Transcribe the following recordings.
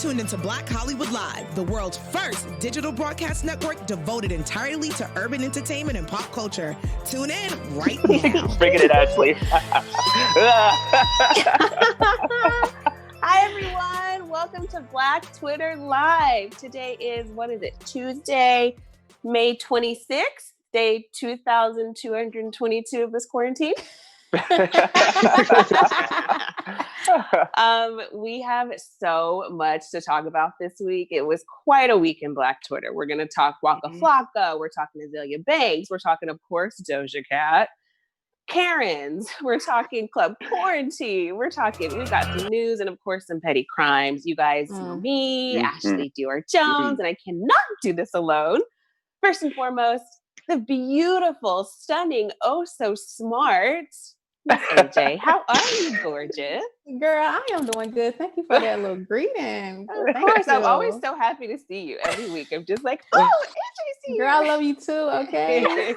tuned into Black Hollywood Live, the world's first digital broadcast network devoted entirely to urban entertainment and pop culture. Tune in right now. Bringing it, Ashley. Hi, everyone. Welcome to Black Twitter Live. Today is, Tuesday, May 26th, day 2,222 of this quarantine. We have so much to talk about this week. It was quite a week in Black Twitter. We're going to talk Waka Flocka. We're talking Azalea Banks. We're talking, of course, Doja Cat. Karens. We're talking Club Quarantine. We got some news and, of course, some petty crimes. You guys know me, Ashley Dior-Jones, and I cannot do this alone. First and foremost, the beautiful, stunning, oh so smart Miss AJ. How are you, gorgeous? Girl, I am doing good. Thank you for that little greeting. Of course, I'm always so happy to see you every week. I'm just like, oh, AJ, see you. Girl, I love you too, okay?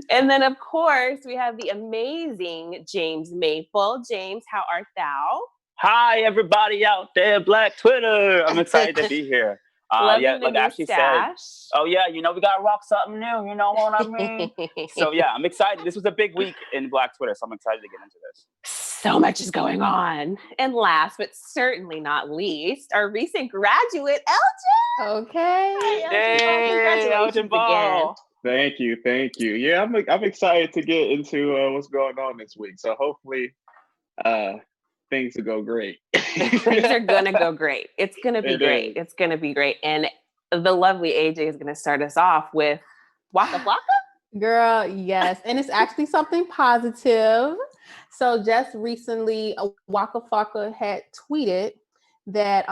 And then, of course, we have the amazing James Maple. James, how art thou? Hi, everybody out there, Black Twitter. I'm excited to be here. Yeah, like Ashley said, we gotta rock something new, you know what I mean? So yeah, I'm excited. This was a big week in Black Twitter, so I'm excited to get into this. So much is going on. And last, but certainly not least, our recent graduate, Elgin. Okay. Hi, congratulations again. Thank you. Yeah, I'm excited to get into what's going on this week. So hopefully things will go great. Things are going to go great. It's going to be great. It's going to be great. And the lovely AJ is going to start us off with Waka Flocka? Girl, yes. And it's actually something positive. So just recently, Waka Flocka had tweeted that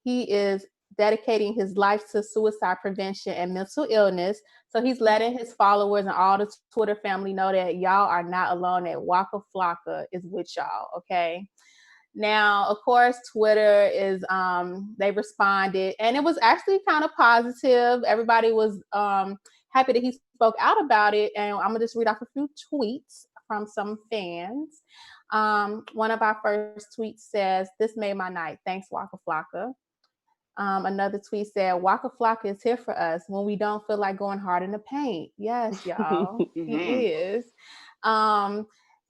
he is dedicating his life to suicide prevention and mental illness. So he's letting his followers and all the Twitter family know that y'all are not alone, that Waka Flocka is with y'all, okay? Now, of course, Twitter is, they responded, and it was actually kind of positive. Everybody was happy that he spoke out about it, and I'm gonna just read off a few tweets from some fans. One of our first tweets says, "This made my night. Thanks, Waka Flocka." Another tweet said, "Waka Flocka is here for us when we don't feel like going hard in the paint." Yes, y'all, he is.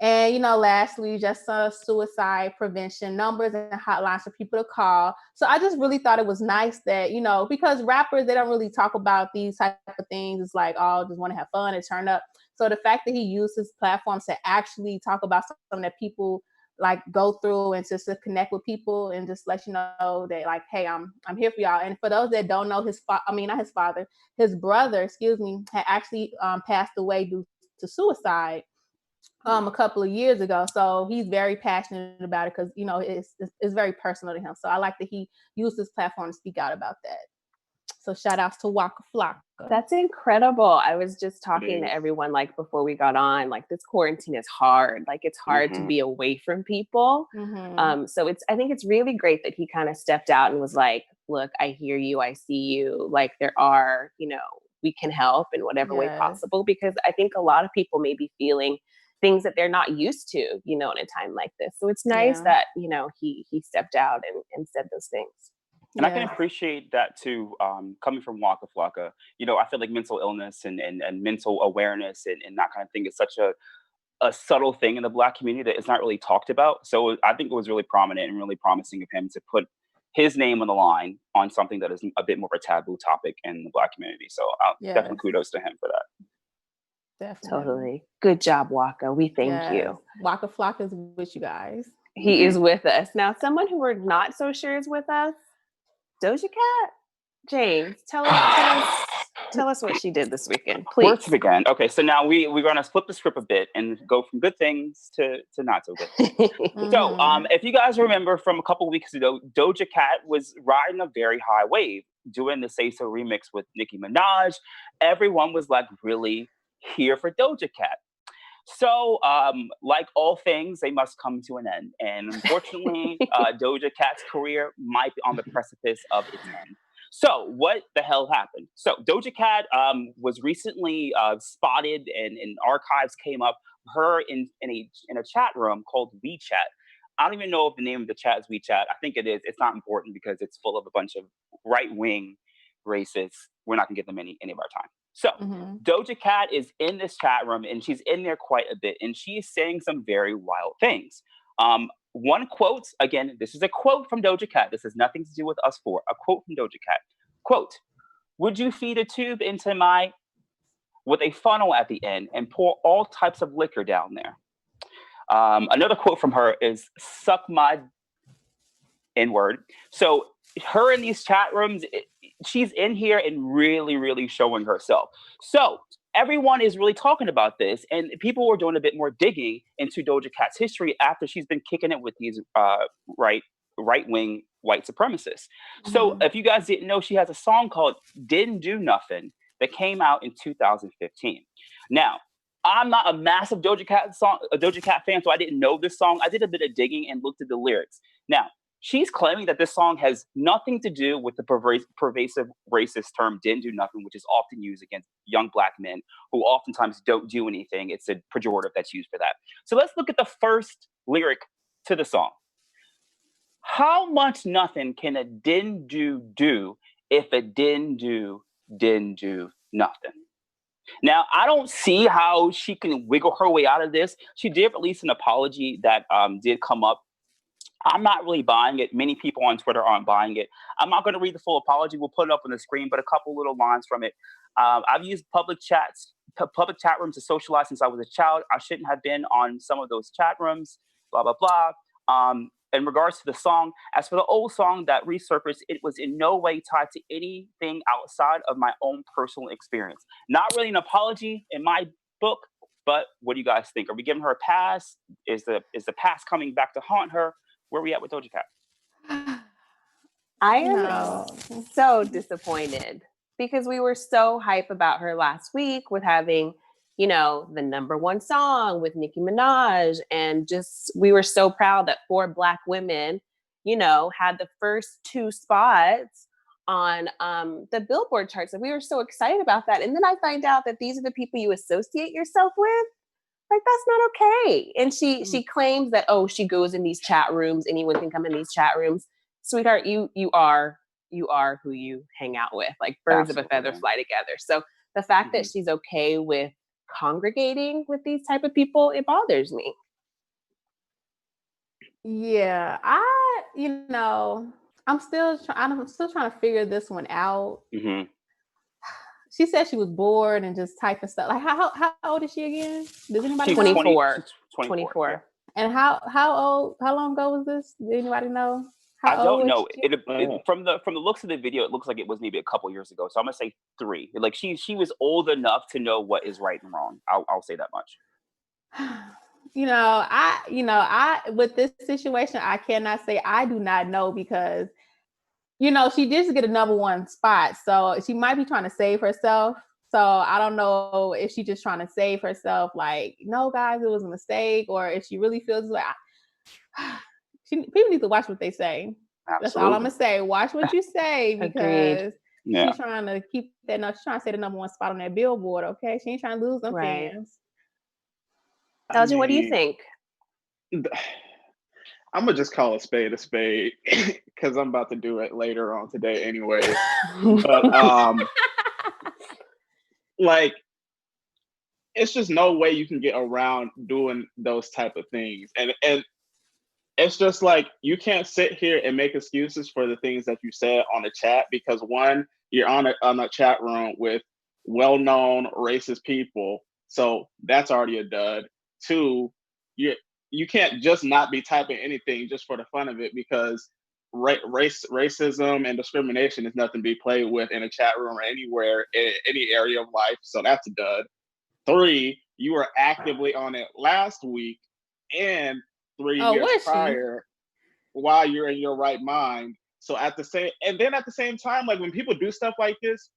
And, lastly, just suicide prevention numbers and hotlines for people to call. So I just really thought it was nice that, because rappers, they don't really talk about these type of things. It's like, oh, just want to have fun and turn up. So the fact that he used his platforms to actually talk about something that people like go through and just to connect with people and just let you know that like, hey, I'm here for y'all. And for those that don't know, his brother, had actually passed away due to suicide a couple of years ago. So he's very passionate about it because, it's very personal to him. So I like that he used his platform to speak out about that. So shout outs to Waka Flocka. That's incredible. I was just talking to everyone like before we got on, like this quarantine is hard. Like it's hard to be away from people. So I think it's really great that he kind of stepped out and was like, look, I hear you. I see you. Like there are, we can help in whatever way possible, because I think a lot of people may be feeling things that they're not used to, in a time like this. So it's nice that, he stepped out and said those things. And I can appreciate that too, coming from Waka Flocka. I feel like mental illness and mental awareness and that kind of thing is such a subtle thing in the Black community that it's not really talked about. So I think it was really prominent and really promising of him to put his name on the line on something that is a bit more of a taboo topic in the Black community. So definitely kudos to him for that. Definitely. Totally. Good job, Waka. We thank you. Waka Flocka is with you guys. He is with us. Now, someone who we're not so sure is with us, Doja Cat. James, tell us what she did this weekend, please. Where to begin? Okay, so now we're going to flip the script a bit and go from good things to not so good. So, if you guys remember from a couple of weeks ago, Doja Cat was riding a very high wave, doing the Say So remix with Nicki Minaj. Everyone was like really here for Doja Cat. So, like all things, they must come to an end. And unfortunately, Doja Cat's career might be on the precipice of its end. So what the hell happened? So Doja Cat was recently spotted, and archives came up her in a chat room called WeChat. I don't even know if the name of the chat is WeChat. I think it is. It's not important because it's full of a bunch of right-wing racists. We're not gonna give them any of our time. So Doja Cat is in this chat room, and she's in there quite a bit, and she's saying some very wild things. One quote, again, this is a quote from Doja Cat. This has nothing to do with us four. A quote from Doja Cat. Quote, "Would you feed a tube into my, with a funnel at the end and pour all types of liquor down there?" Another quote from her is, "Suck my N-word." So her in these chat rooms, she's in here and really, really showing herself. So everyone is really talking about this, and people were doing a bit more digging into Doja Cat's history after she's been kicking it with these right-wing white supremacists. So if you guys didn't know, she has a song called "Didn't Do Nothing" that came out in 2015. Now, I'm not a massive Doja Cat fan, so I didn't know this song. I did a bit of digging and looked at the lyrics. Now, she's claiming that this song has nothing to do with the pervasive racist term "didn't do nothing," which is often used against young Black men who oftentimes don't do anything. It's a pejorative that's used for that. So let's look at the first lyric to the song. "How much nothing can a didn't do if a didn't do nothing?" Now, I don't see how she can wiggle her way out of this. She did release an apology that did come up. I'm not really buying it. Many people on Twitter aren't buying it. I'm not going to read the full apology. We'll put it up on the screen, but a couple little lines from it. I've used public chat rooms to socialize since I was a child. I shouldn't have been on some of those chat rooms, blah, blah, blah. In regards to the song, as for the old song that resurfaced, it was in no way tied to anything outside of my own personal experience. Not really an apology in my book, but what do you guys think? Are we giving her a pass? Is the past coming back to haunt her? Where are we at with Doja Cat? I am so disappointed because we were so hype about her last week with having, the #1 song with Nicki Minaj. And just, we were so proud that 4 Black women, had the first 2 spots on the Billboard charts. And we were so excited about that. And then I find out that these are the people you associate yourself with. Like, that's not okay. And she claims that, she goes in these chat rooms. Anyone can come in these chat rooms. Sweetheart, you are who you hang out with. Like, birds of a feather fly together. So the fact that she's okay with congregating with these type of people, it bothers me. Yeah, I'm still trying to figure this one out. She said she was bored and just typing stuff. Like, how old is she again? Does anybody know? 24. 24. Yeah. And how long ago was this? Does anybody know? I don't know. From the looks of the video, it looks like it was maybe a couple years ago. So I'm gonna say 3. Like, she was old enough to know what is right and wrong. I'll say that much. I with this situation, I cannot say. I do not know because, she did get a #1 spot, so she might be trying to save herself. So I don't know if she's just trying to save herself. Like, no, guys, it was a mistake, or if she really feels like. People need to watch what they say. Absolutely. That's all I'm gonna say. Watch what you say because she's trying to keep that. She's trying to say the #1 spot on that Billboard. Okay, she ain't trying to lose them fans. Doja, what do you think? I'm gonna just call a spade because I'm about to do it later on today anyway. But like, it's just no way you can get around doing those type of things, and it's just like, you can't sit here and make excuses for the things that you said on the chat because, one, you're on a chat room with well-known racist people, so that's already a dud. 2, you can't just not be typing anything just for the fun of it because racism and discrimination is nothing to be played with in a chat room or anywhere in any area of life. So that's a dud. 3, you were actively on it last week and 3 years prior while you're in your right mind. So at the same time, like, when people do stuff like this,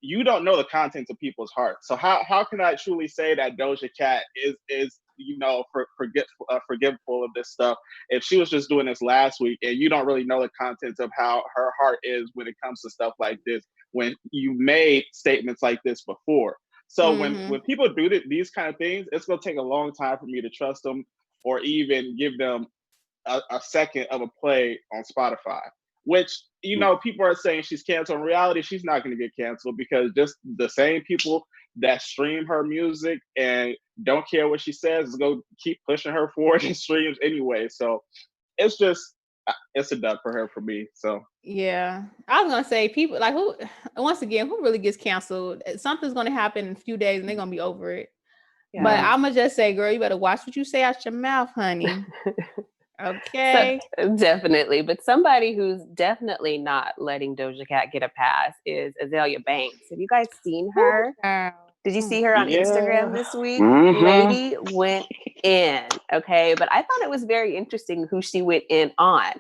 you don't know the contents of people's hearts. So how can I truly say that Doja Cat is forgiveful of this stuff if she was just doing this last week and you don't really know the contents of how her heart is when it comes to stuff like this, when you made statements like this before. So when people do these kind of things, it's going to take a long time for me to trust them or even give them a second of a play on Spotify. Which, you know, people are saying she's canceled. In reality, she's not going to get canceled because just the same people that stream her music and don't care what she says is going to keep pushing her forward in streams anyway. So it's a dub for her for me. So yeah, I was gonna say people like who really gets canceled? Something's gonna happen in a few days and they're gonna be over it. Yeah. But I'm gonna just say, girl, you better watch what you say out your mouth, honey. Okay. So, definitely. But somebody who's definitely not letting Doja Cat get a pass is Azalea Banks. Have you guys seen her? Did you see her on Instagram this week? Lady went in. Okay. But I thought it was very interesting who she went in on.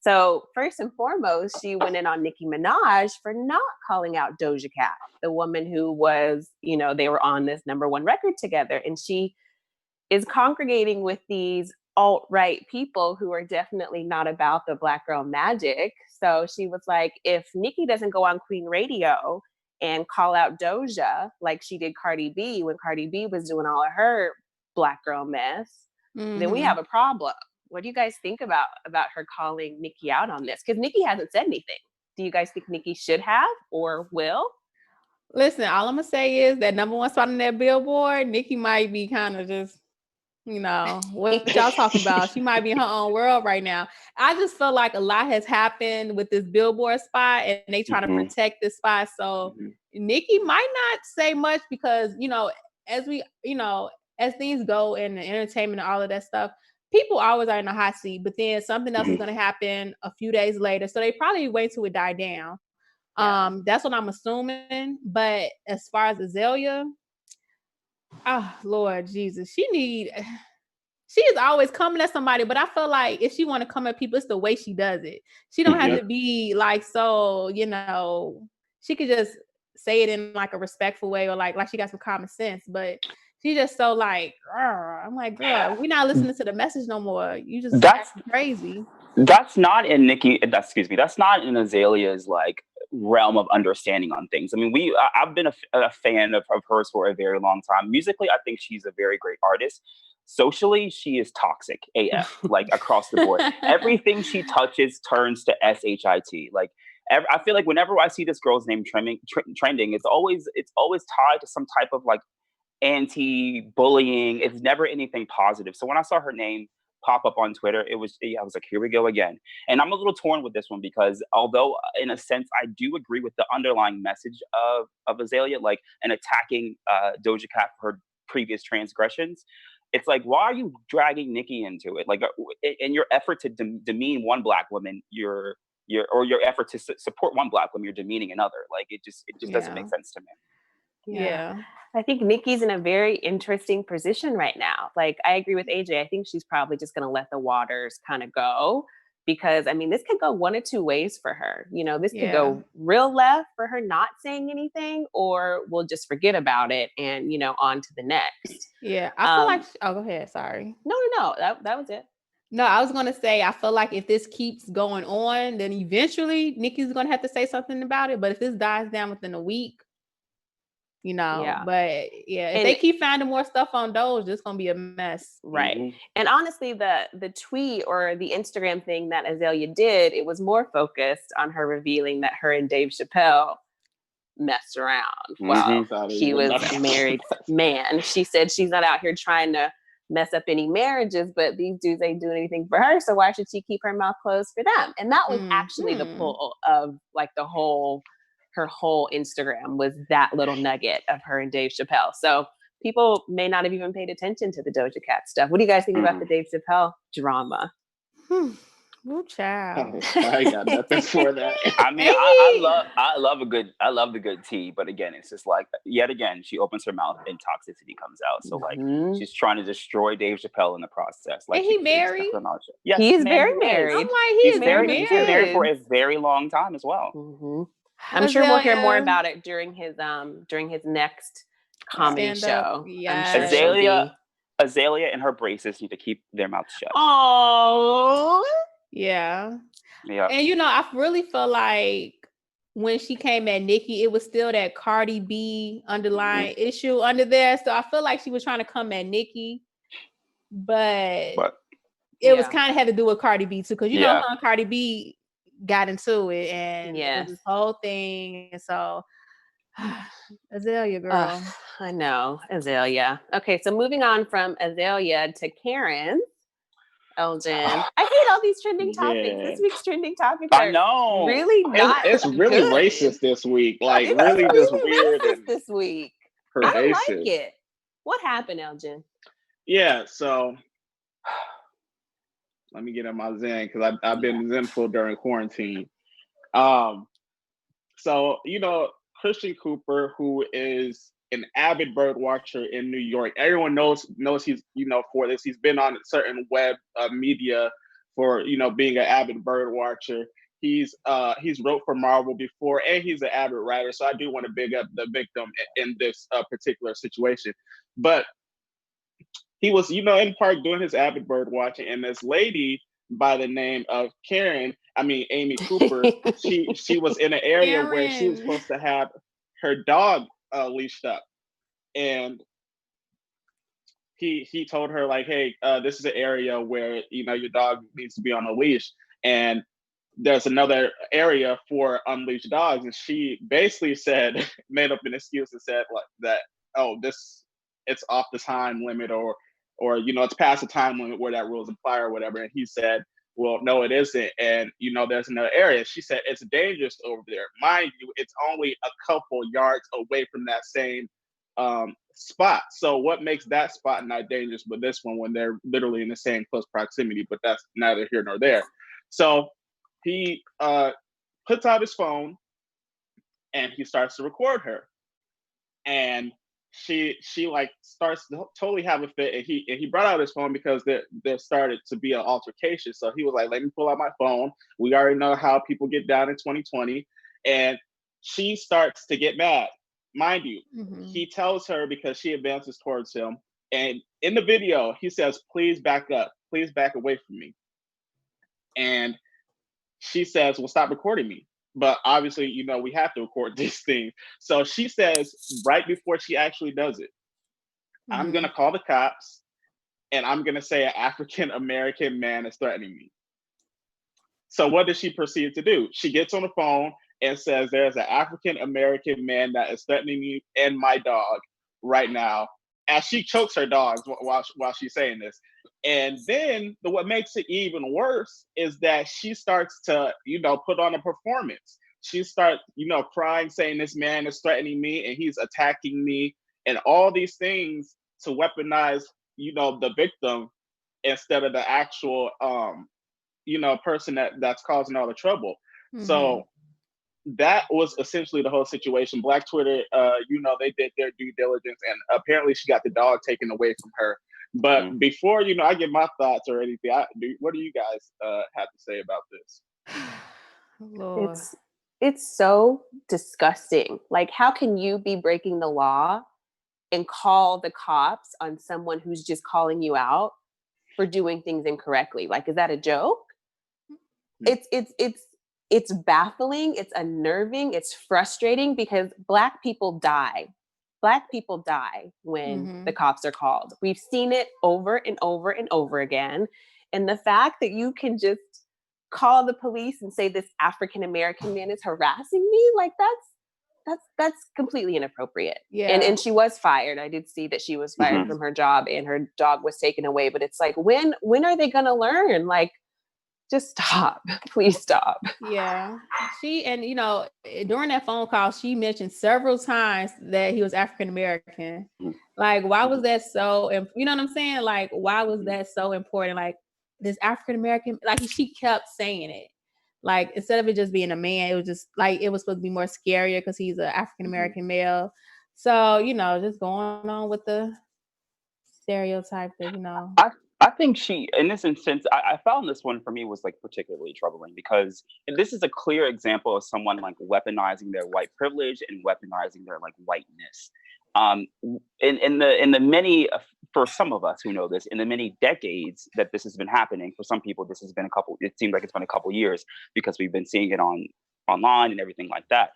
So first and foremost, she went in on Nicki Minaj for not calling out Doja Cat, the woman who was, you know, they were on this #1 record together. And she is congregating with these alt-right people who are definitely not about the Black girl magic. So she was like, if Nicki doesn't go on Queen Radio and call out Doja like she did Cardi B when Cardi B was doing all of her Black girl mess, then we have a problem. What do you guys think about her calling Nicki out on this? Because Nicki hasn't said anything. Do you guys think Nicki should have or will? Listen, all I'm gonna say is that #1 spot on that Billboard, Nicki might be kind of just, you know, what y'all talking about? She might be in her own world right now. I just feel like a lot has happened with this Billboard spot and they trying to protect this spot. So Nicki might not say much because, you know, as things go in the entertainment and all of that stuff, people always are in a hot seat, but then something else is going to happen a few days later. So they probably wait till it die down. That's what I'm assuming. But as far as Azalea, oh Lord Jesus, she is always coming at somebody, but I feel like if she want to come at people, it's the way she does it. She don't have to be like, so, you know, she could just say it in like a respectful way or like she got some common sense, but she just so like, I'm like, girl, we're not listening to the message no more. You just acting crazy. That's not in that's not in Azalea's like realm of understanding on things. I mean, I've been a fan of hers for a very long time. Musically, I think she's a very great artist. Socially, she is toxic AF, like across the board. Everything she touches turns to SHIT. Like I feel like whenever I see this girl's name trending, it's always tied to some type of like anti-bullying. It's never anything positive. So when I saw her name pop up on Twitter, I was like, here we go again. And I'm a little torn with this one because although in a sense I do agree with the underlying message of Azalea, like and attacking Doja Cat for her previous transgressions, it's like, why are you dragging Nicki into it? Like in your effort to demean one Black woman, your effort to support one Black woman, you're demeaning another. Like it just doesn't make sense to me. Yeah. I think Nicki's in a very interesting position right now. Like, I agree with AJ. I think she's probably just going to let the waters kind of go because, I mean, this could go one of two ways for her. You know, this could go real left for her not saying anything, or we'll just forget about it and, you know, on to the next. Yeah. I feel like, go ahead. Sorry. No. That was it. No, I was going to say, I feel like if this keeps going on, then eventually Nicki's going to have to say something about it. But if this dies down within a week, you know, but if they keep finding more stuff on Doja, it's gonna be a mess. Right. And honestly, the tweet or the Instagram thing that Azalea did, it was more focused on her revealing that her and Dave Chappelle messed around while he was a married man. She said she's not out here trying to mess up any marriages, but these dudes ain't doing anything for her, so why should she keep her mouth closed for them? And that was actually the pull of like her whole Instagram was that little nugget of her and Dave Chappelle. So people may not have even paid attention to the Doja Cat stuff. What do you guys think about the Dave Chappelle drama? Ooh, child. I got nothing for that. I mean, I love the good tea, but again, it's just like yet again, she opens her mouth and toxicity comes out. So like she's trying to destroy Dave Chappelle in the process. Like, and he married? Yes, he's very married. I'm like, he's very married. He's been married for a very long time as well. I'm sure we'll hear more about it during his next comedy show. Yeah, Azalea and her braces need to keep their mouths shut. Oh, yeah. And you know, I really feel like when she came at Nicki, it was still that Cardi B underlying issue under there. So I feel like she was trying to come at Nicki, but it was kind of had to do with Cardi B too, because you know how Cardi B got into it, and it was this whole thing, and so Azalea, girl. I know, Azalea. Okay, so moving on from Azalea to Karen. Elgin. I hate all these trending topics. This week's trending topics are really not it's really good. racist this week. Like it's really just weird and this week. Pervasive. I don't like it. What happened, Elgin? Yeah, so let me get in my zen because I've been zenful during quarantine. So you know, Christian Cooper, who is an avid bird watcher in New York. Everyone knows he's, you know, for this. He's been on certain web media for, you know, being an avid bird watcher. He's wrote for Marvel before, and he's an avid writer. So I do want to big up the victim in this particular situation. But he was, you know, in park doing his avid bird watching, and this lady by the name of Amy Cooper, she was in an area where she was supposed to have her dog leashed up, and he told her like, hey, this is an area where, you know, your dog needs to be on a leash, and there's another area for unleashed dogs. And she basically said, made up an excuse and said like that, oh, it's off the time limit, or you know, it's past the time limit where that rules apply or whatever. And he said, well, no, it isn't. And, you know, there's another area. She said, it's dangerous over there. Mind you, it's only a couple yards away from that same spot. So what makes that spot not dangerous, but this one, when they're literally in the same close proximity? But that's neither here nor there. So he puts out his phone and he starts to record her. And she like starts to totally have a fit, and he brought out his phone because there started to be an altercation. So he was like, let me pull out my phone. We already know how people get down in 2020. And she starts to get mad. Mind you, he tells her, because she advances towards him, and in the video he says, please back up, please back away from me. And she says, well, stop recording me. But obviously, you know, we have to record these things. So she says, right before she actually does it, I'm going to call the cops, and I'm going to say an African-American man is threatening me. So what does she proceed to do? She gets on the phone and says, there's an African-American man that is threatening me and my dog right now, as she chokes her dogs while she's saying this. And then what makes it even worse is that she starts to, you know, put on a performance. She starts, you know, crying, saying this man is threatening me and he's attacking me, and all these things to weaponize, you know, the victim instead of the actual, you know, person that's causing all the trouble. So that was essentially the whole situation. Black Twitter, you know, they did their due diligence, and apparently she got the dog taken away from her. But before, you know, I give my thoughts or anything, what do you guys have to say about this? Lord. It's so disgusting. Like, how can you be breaking the law and call the cops on someone who's just calling you out for doing things incorrectly? Like, is that a joke? It's baffling, it's unnerving, it's frustrating, because Black people die. Black people die when the cops are called. We've seen it over and over and over again. And the fact that you can just call the police and say this African-American man is harassing me, like that's completely inappropriate. Yeah. And she was fired. I did see that she was fired from her job, and her dog was taken away. But it's like, when are they gonna learn? Like, just stop. Please stop. Yeah. And you know, during that phone call, she mentioned several times that he was African-American. Like, why was that so, you know what I'm saying? Like, why was that so important? Like, this African-American, like, she kept saying it. Like, instead of it just being a man, it was just like, it was supposed to be more scarier because he's an African-American male. So, you know, just going on with the stereotype that, you know. I think she, in this instance, I found this one for me was like particularly troubling, because this is a clear example of someone like weaponizing their white privilege and weaponizing their like whiteness. In the many, for some of us who know this, in the many decades that this has been happening, for some people this has been it seems like it's been a couple years, because we've been seeing it online and everything like that.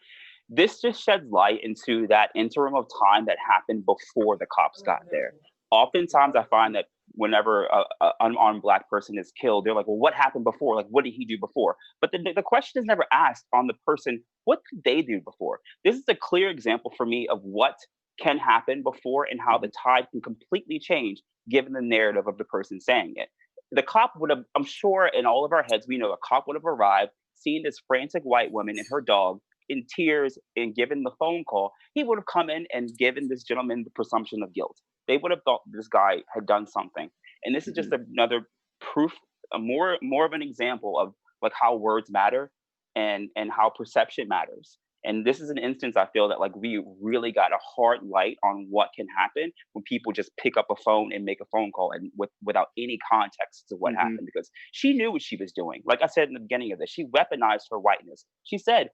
This just sheds light into that interim of time that happened before the cops got there. Oftentimes I find that whenever an unarmed Black person is killed, they're like, well, what happened before? Like, what did he do before? But the question is never asked on the person, what did they do before? This is a clear example for me of what can happen before and how the tide can completely change given the narrative of the person saying it. The cop would have, I'm sure in all of our heads, we know a cop would have arrived, seen this frantic white woman and her dog in tears and given the phone call. He would have come in and given this gentleman the presumption of guilt. They would have thought this guy had done something. And this is just another proof, more of an example of like how words matter and how perception matters. And this is an instance I feel that like we really got a hard light on what can happen when people just pick up a phone and make a phone call and without any context to what happened, because she knew what she was doing. Like I said in the beginning of this, she weaponized her whiteness. She said,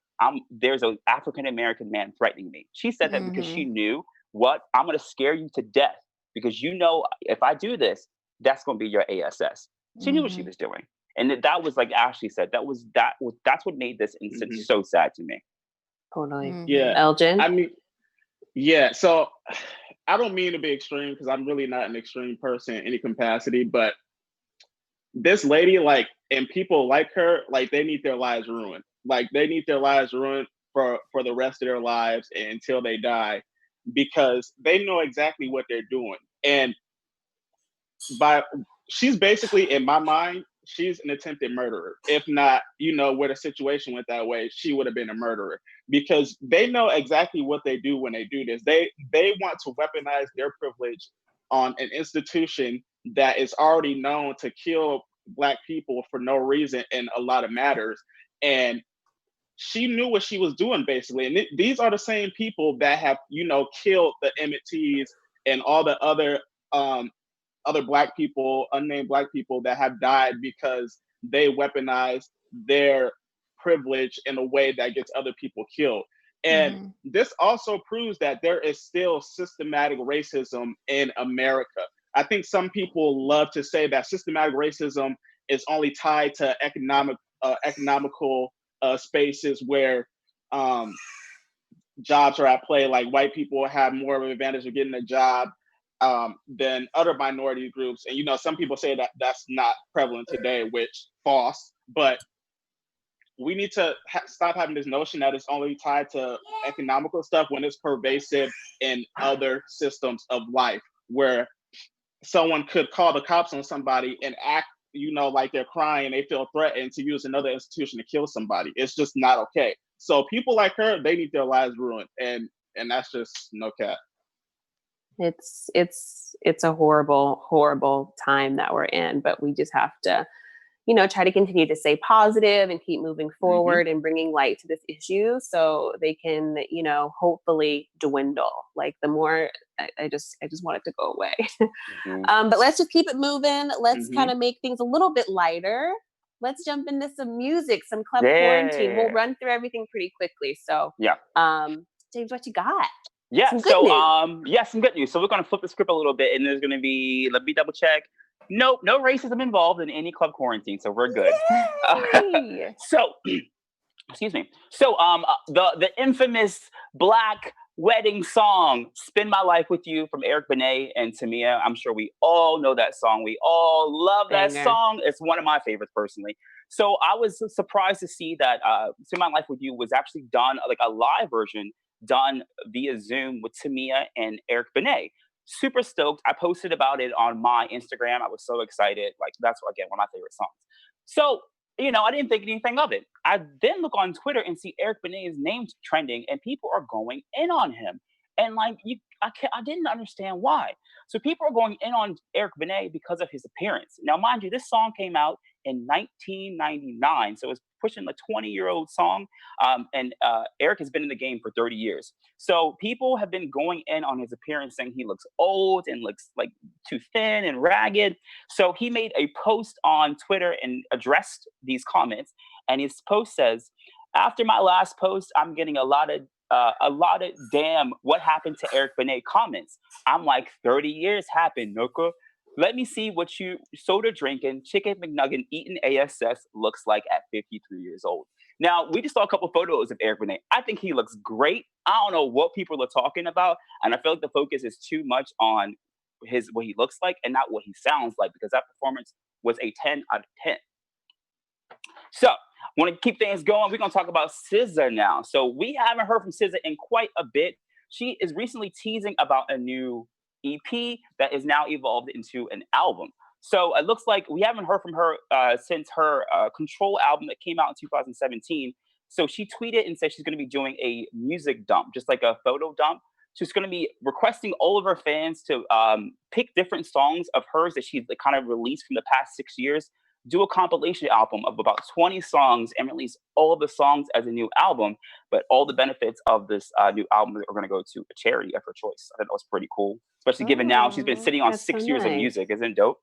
there's an African-American man threatening me. She said that because she knew I'm going to scare you to death because you know, if I do this, that's going to be your ASS. She knew what she was doing. And that was like Ashley said, that's what made this instance so sad to me. Totally. Yeah. Elgin? I mean, yeah. So I don't mean to be extreme because I'm really not an extreme person in any capacity, but this lady, like, and people like her, like, they need their lives ruined. Like, they need their lives ruined for the rest of their lives until they die, because they know exactly what they're doing. And she's basically, in my mind, she's an attempted murderer. If not, where the situation went that way, she would have been a murderer, because they know exactly what they do when they do this. They want to weaponize their privilege on an institution that is already known to kill Black people for no reason in a lot of matters. And she knew what she was doing, basically. And these are the same people that have, killed the Emmett T's and all the other Black people, unnamed Black people that have died because they weaponize their privilege in a way that gets other people killed. And this also proves that there is still systematic racism in America. I think some people love to say that systematic racism is only tied to economical spaces where jobs are at play, like white people have more of an advantage of getting a job than other minority groups. And, some people say that that's not prevalent today, which false, but we need to stop having this notion that it's only tied to economical stuff when it's pervasive in other systems of life, where someone could call the cops on somebody and act, like they're crying, they feel threatened to use another institution to kill somebody. It's just not okay. So people like her, they need their lives ruined. And that's just no cap. It's a horrible, horrible time that we're in, but we just have to, try to continue to stay positive and keep moving forward and bringing light to this issue so they can, hopefully dwindle. Like the more, I just want it to go away. But let's just keep it moving. Let's kind of make things a little bit lighter. Let's jump into some music, some club quarantine. We'll run through everything pretty quickly. So, James, what you got? Yeah, some good news. So we're going to flip the script a little bit, and there's going to be, let me double check. Nope, no racism involved in any club quarantine, so we're good. So, excuse me. So, the infamous Black wedding song, "Spend My Life with You" from Eric Benet and Tamia. I'm sure we all know that song. We all love that song. It's one of my favorites personally. So I was surprised to see that "Spend My Life with You" was actually done, like a live version, done via Zoom with Tamia and Eric Benet. Super stoked. I posted about it on my Instagram. I was so excited. Like, that's, again, one of my favorite songs. So, I didn't think anything of it. I then look on Twitter and see Eric Benet's name trending, and people are going in on him. And like, I didn't understand why. So people are going in on Eric Benet because of his appearance. Now, mind you, this song came out in 1999, so it's pushing a 20-year-old song. And Eric has been in the game for 30 years. So people have been going in on his appearance, saying he looks old and looks like too thin and ragged. So he made a post on Twitter and addressed these comments. And his post says, "After my last post, I'm getting a lot of damn what happened to Eric Benet comments. I'm like, 30 years happened, Noka. Let me see what you soda drinking, chicken McNugget eating ASS looks like at 53 years old." Now, we just saw a couple photos of Eric Benet. I think he looks great. I don't know what people are talking about. And I feel like the focus is too much on what he looks like and not what he sounds like, because that performance was a 10 out of 10. So, want to keep things going. We're going to talk about SZA now. So, we haven't heard from SZA in quite a bit. She is recently teasing about a new EP that is now evolved into an album. So, it looks like we haven't heard from her since her Control album that came out in 2017. So, she tweeted and said she's going to be doing a music dump, just like a photo dump. She's going to be requesting all of her fans to pick different songs of hers that she's kind of released from the past 6 years, do a compilation album of about 20 songs, and release all of the songs as a new album. But all the benefits of this new album are going to go to a charity of her choice. I thought that was pretty cool, especially given now she's been sitting on that's 6 so years of nice. music. Isn't it dope?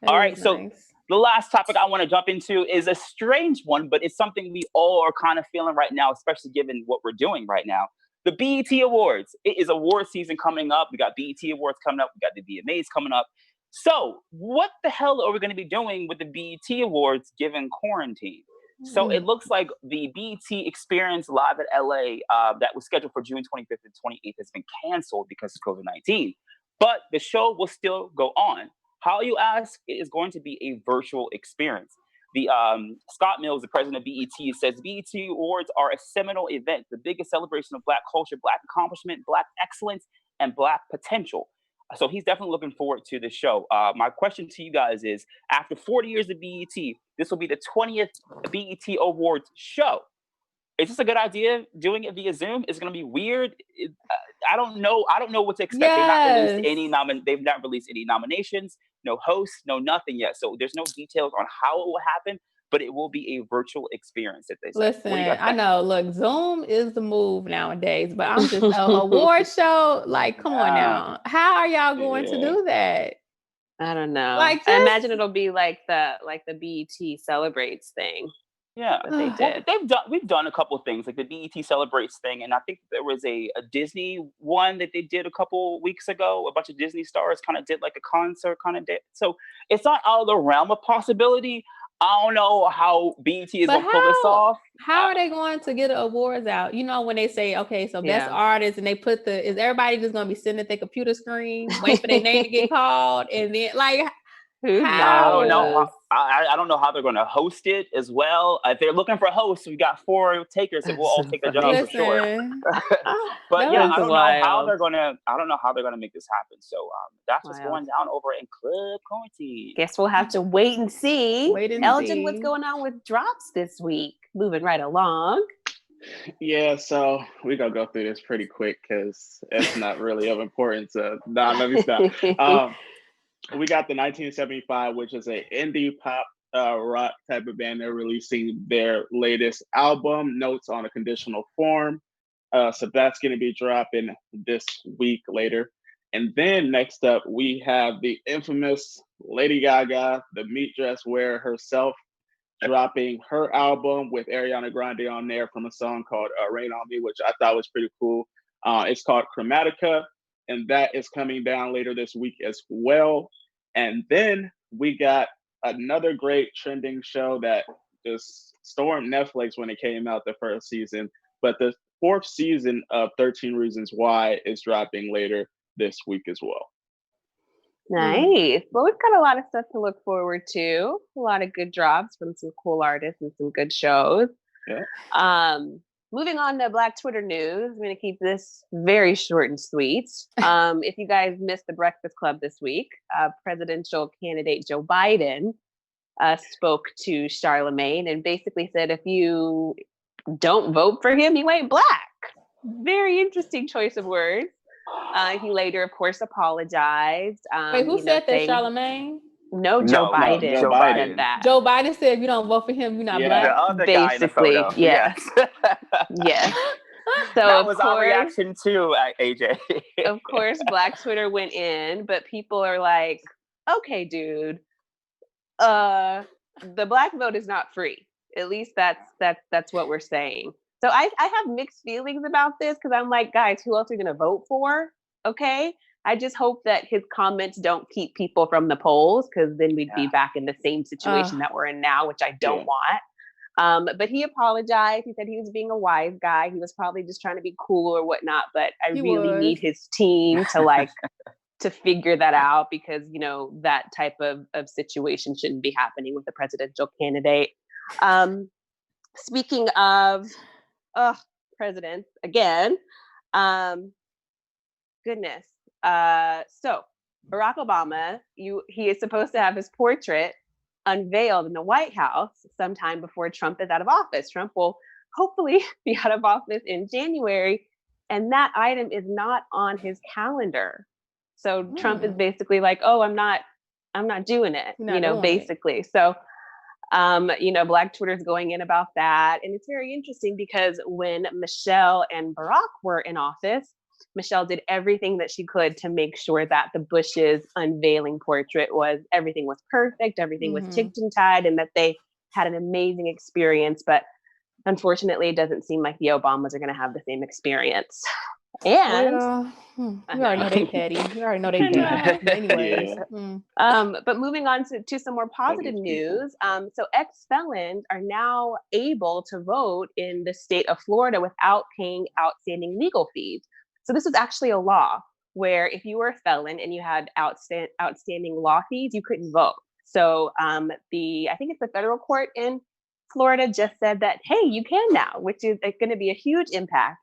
That All is right, so nice. the last topic I want to jump into is a strange one, but it's something we all are kind of feeling right now, especially given what we're doing right now. The BET Awards. It is award season coming up. We got BET Awards coming up. We got the VMAs coming up. So, what the hell are we going to be doing with the BET Awards given quarantine? So, it looks like the BET Experience Live at LA that was scheduled for June 25th and 28th has been canceled because of COVID-19. But the show will still go on. How, you ask? It is going to be a virtual experience. The Scott Mills, the president of BET, says BET Awards are a seminal event, the biggest celebration of Black culture, Black accomplishment, Black excellence, and Black potential. So he's definitely looking forward to the show. My question to you guys is, after 40 years of BET, this will be the 20th BET Awards show. Is this a good idea? Doing it via Zoom is going to be weird. I don't know. I don't know what to expect. Yes. They've not released any nominations, no hosts, no nothing yet. So there's no details on how it will happen, but it will be a virtual experience, if they say. Listen, I know. Look, Zoom is the move nowadays, but I'm just a award show. Like, come on now. How are y'all going to do that? I don't know. Like, I just- imagine it'll be like the BET Celebrates thing. Yeah, that they did. We've done a couple of things, like the BET Celebrates thing, and I think there was a Disney one that they did a couple weeks ago. A bunch of Disney stars kind of did like a concert kind of did. So it's not out of the realm of possibility. I don't know how BET is going to pull this off. How are they going to get the awards out? You know, when they say, okay, so best artist, and they put is everybody just going to be sitting at their computer screen, waiting for their name to get called, and then like, I don't know. I don't know how they're going to host it as well. If they're looking for hosts, we got 4 takers, and we'll all take the job for sure. But yeah, I don't know how they're going to. I don't know how they're going to make this happen. So that's what's going down over in Club Quarantine. Guess we'll have to wait and see. Elgin, see. what's going on with drops this week? Moving right along. Yeah, so we're gonna go through this pretty quick because it's not really of importance. Let me stop. We got the 1975, which is an indie pop rock type of band. They're releasing their latest album, Notes on a Conditional Form. So that's going to be dropping this week later. And then next up, we have the infamous Lady Gaga, the meat dress wearer herself, dropping her album with Ariana Grande on there from a song called Rain on Me, which I thought was pretty cool. It's called Chromatica, and that is coming down later this week as well. And then we got another great trending show that just stormed Netflix when it came out the first season, but the 4th season of 13 Reasons Why is dropping later this week as well. Nice. Well, we've got a lot of stuff to look forward to. A lot of good drops from some cool artists and some good shows. Yeah. Moving on to Black Twitter news. I'm going to keep this very short and sweet. If you guys missed the Breakfast Club this week, presidential candidate Joe Biden spoke to Charlemagne and basically said, if you don't vote for him, you ain't Black. Very interesting choice of words. He later, of course, apologized. Wait, who said that, Charlemagne? No, Joe Biden. Joe Biden said that. Joe Biden said, if you don't vote for him, you're not Black. The other guy in the photo. Yes. Yes. So that was our reaction too, AJ. Of course, Black Twitter went in, but people are like, okay, dude, the Black vote is not free. At least that's what we're saying. So I have mixed feelings about this because I'm like, guys, who else are you going to vote for? Okay. I just hope that his comments don't keep people from the polls, because then we'd be back in the same situation that we're in now, which I don't want. But he apologized. He said he was being a wise guy. He was probably just trying to be cool or whatnot, but I really need his team to like to figure that out, because, you know, that type of situation shouldn't be happening with a presidential candidate. Speaking of presidents again, goodness. So Barack Obama, he is supposed to have his portrait unveiled in the White House sometime before Trump is out of office. Trump will hopefully be out of office in January, and that item is not on his calendar. So Trump is basically like, "Oh, I'm not doing it," basically. So, Black Twitter is going in about that. And it's very interesting because when Michelle and Barack were in office, Michelle did everything that she could to make sure that the Bushes unveiling portrait everything was perfect, everything was ticked and tied, and that they had an amazing experience. But unfortunately, it doesn't seem like the Obamas are going to have the same experience. And you already know they petty. You already know they petty. But anyways. But moving on to some more positive news. So ex-felons are now able to vote in the state of Florida without paying outstanding legal fees. So this was actually a law where if you were a felon and you had outstanding law fees, you couldn't vote. So I think it's the federal court in Florida just said that, hey, you can now, which is going to be a huge impact.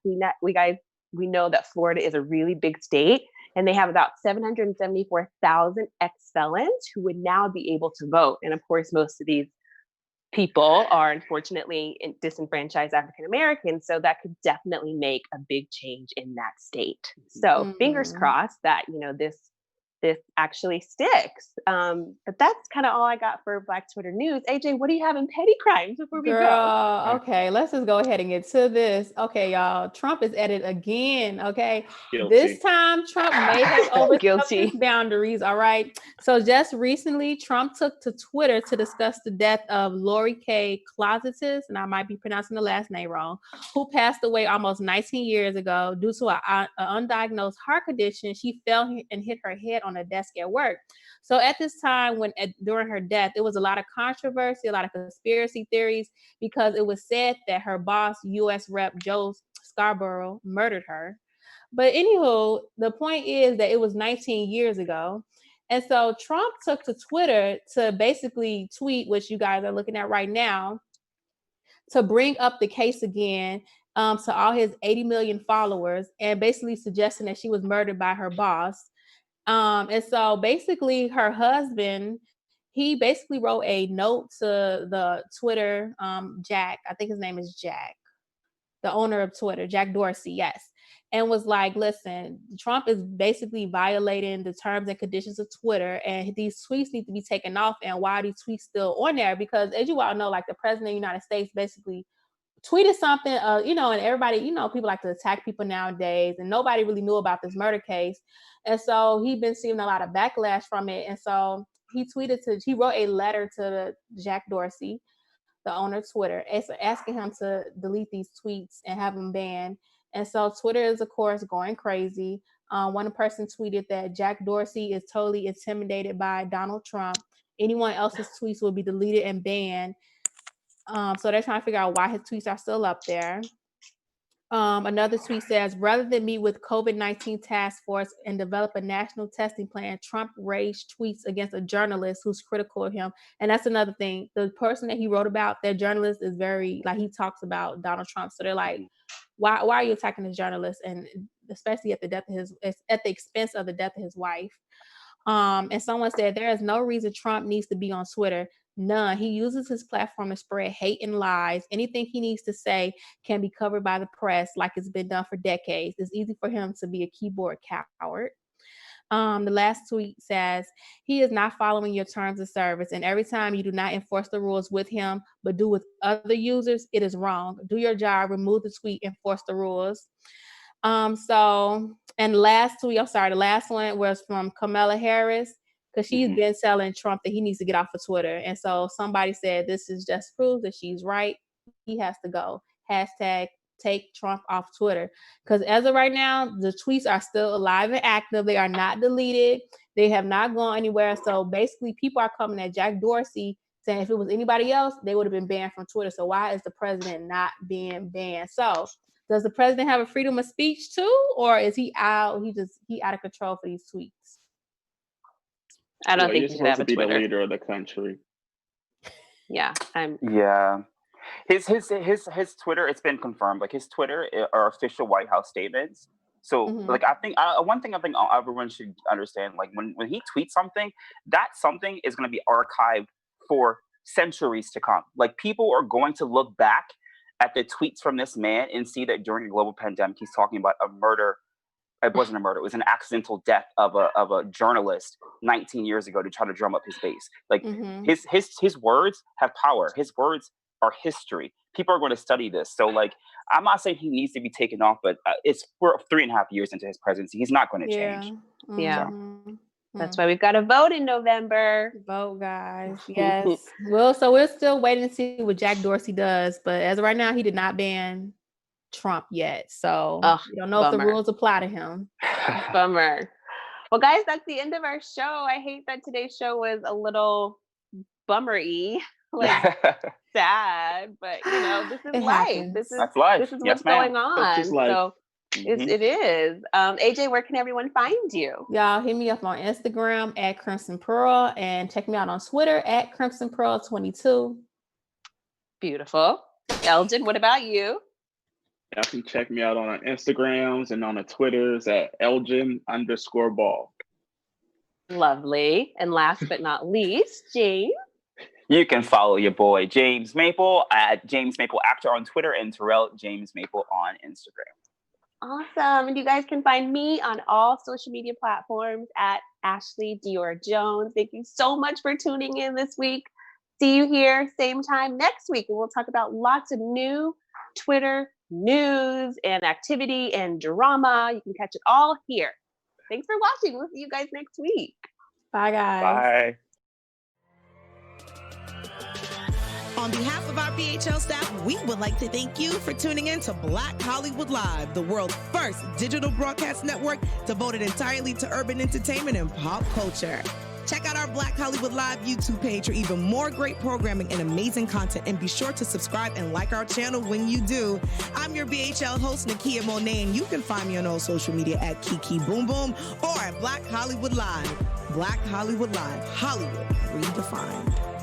We know that Florida is a really big state, and they have about 774,000 ex-felons who would now be able to vote. And of course, most of these people are unfortunately disenfranchised African Americans, so that could definitely make a big change in that state. So fingers crossed that this actually sticks. But that's kind of all I got for Black Twitter news. AJ, what do you have in petty crimes before we go? Okay, let's just go ahead and get to this. Okay, y'all, Trump is at it again. Okay, Guilty. This time Trump may have overstepped his boundaries. All right. So just recently, Trump took to Twitter to discuss the death of Lori K. Closetis, and I might be pronouncing the last name wrong, who passed away almost 19 years ago due to an undiagnosed heart condition. She fell and hit her head on a desk at work. So at this time, during her death, there was a lot of controversy, a lot of conspiracy theories, because it was said that her boss, U.S. Rep. Joe Scarborough, murdered her. But anywho, the point is that it was 19 years ago. And so Trump took to Twitter to basically tweet, which you guys are looking at right now, to bring up the case again to all his 80 million followers, and basically suggesting that she was murdered by her boss. And so basically her husband, he basically wrote a note to the Twitter, Jack, I think his name is Jack, the owner of Twitter, Jack Dorsey, yes. And was like, listen, Trump is basically violating the terms and conditions of Twitter, and these tweets need to be taken off. And why are these tweets still on there? Because as you all know, like the president of the United States basically tweeted something, and everybody, people like to attack people nowadays, and nobody really knew about this murder case. And so he'd been seeing a lot of backlash from it. And so he wrote a letter to Jack Dorsey, the owner of Twitter, asking him to delete these tweets and have them banned. And so Twitter is, of course, going crazy. One person tweeted that Jack Dorsey is totally intimidated by Donald Trump. Anyone else's tweets will be deleted and banned. So they're trying to figure out why his tweets are still up there. Another tweet says, rather than meet with COVID-19 task force and develop a national testing plan, Trump raised tweets against a journalist who's critical of him. And that's another thing. The person that he wrote about, that journalist, is very, he talks about Donald Trump. So they're like, why are you attacking this journalist? And especially at the expense of the death of his wife. And someone said, there is no reason Trump needs to be on Twitter. None. He uses his platform to spread hate and lies. Anything he needs to say can be covered by the press, like it's been done for decades. It's easy for him to be a keyboard coward. The last tweet says, he is not following your terms of service, and every time you do not enforce the rules with him, but do with other users, it is wrong. Do your job, remove the tweet, enforce the rules. The last one was from Kamala Harris, because she's been telling Trump that he needs to get off of Twitter. And so somebody said, this is just proof that she's right. He has to go. Hashtag take Trump off Twitter. Because as of right now, the tweets are still alive and active. They are not deleted. They have not gone anywhere. So basically, people are coming at Jack Dorsey saying if it was anybody else, they would have been banned from Twitter. So why is the president not being banned? So does the president have a freedom of speech too? Or is he out? He out of control for these tweets? I don't think you're you should supposed have to a be the Twitter. leader of the country. Yeah, Yeah. His Twitter, it's been confirmed. Like his Twitter are official White House statements. So like I think one thing I think everyone should understand, like when he tweets something, that something is going to be archived for centuries to come. Like people are going to look back at the tweets from this man and see that during a global pandemic, he's talking about a murder. It wasn't a murder. It was an accidental death of a journalist 19 years ago to try to drum up his base. Like his words have power. His words are history. People are going to study this. So like, I'm not saying he needs to be taken off, but we're 3.5 years into his presidency. He's not going to change. Yeah. That's why we've got to vote in November. Vote, guys. Yes. Well, so we're still waiting to see what Jack Dorsey does. But as of right now, he did not ban Trump yet. So we don't know if the rules apply to him. Bummer. Well, guys, that's the end of our show. I hate that today's show was a little bummery, like sad, but you know, this is life. This is life. This is what's going on. So it is. AJ, where can everyone find you? Y'all hit me up on Instagram at Crimson Pearl and check me out on Twitter at Crimson Pearl 22. Beautiful. Elgin, what about you? Y'all can check me out on our Instagrams and on the Twitters at Elgin_ball. Lovely. And last but not least, James. You can follow your boy James Maple at James Maple Actor on Twitter and Terrell James Maple on Instagram. Awesome. And you guys can find me on all social media platforms at Ashley Dior Jones. Thank you so much for tuning in this week. See you here same time next week. And we'll talk about lots of new Twitter news and activity and drama. You can catch it all here. Thanks for watching. We'll see you guys next week. Bye, guys. Bye. On behalf of our BHL staff, we would like to thank you for tuning in to Black Hollywood Live, the world's first digital broadcast network devoted entirely to urban entertainment and pop culture. Check out our Black Hollywood Live YouTube page for even more great programming and amazing content. And be sure to subscribe and like our channel when you do. I'm your BHL host, Nakia Monet, and you can find me on all social media at Kiki Boom Boom or at Black Hollywood Live. Black Hollywood Live, Hollywood redefined.